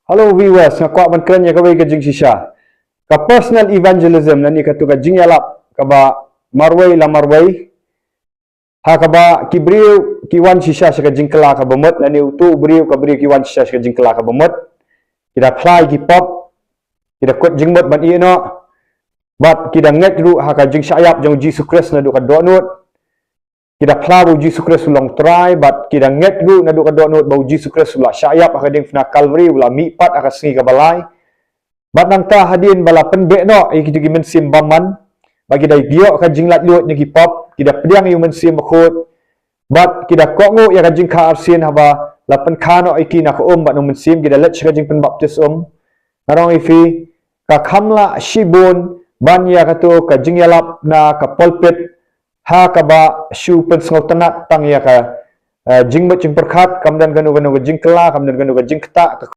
Hello viewers, ngakwa ban keren ya kawai ka jing shisha. Ka personal evangelism nani ka tu ka jing yalap ka ba marwai la marwai. Ha ka ba kibriu kiwan shisha ka jing kala ka bamut nani utu briu ka briu kiwan shisha ka jing kala ka bamut. Kita play ki pop. Kita kot jing mut ban no. Bat kita nget ru ha ka jing syayap jong Jesus Christ na du ka donut. Kita play bu Jesus Christ long try but kita nget ru na du ka donut bu Jesus Christ la syayap ha ding fna Calvary la mi pat aka singi ka balai. Bat nang ta hadin bala penbe no kita gi mensim baman bagi dai bio ka jing lat lut ni ki pop kita pediang yu mensim khot. Bat kita kongu ya ka jing ka arsin haba la pen khano iki na ko bat no mensim kita let ka jing pen baptis narong ifi ka khamla shibun ban ya ka tu ka jing yalap na ka pulpit ha ka ba shu pen sngau tanat tang ya ka jing mut jing perkhat kamdan ganu ganu jing kela kamdan ganu jing kta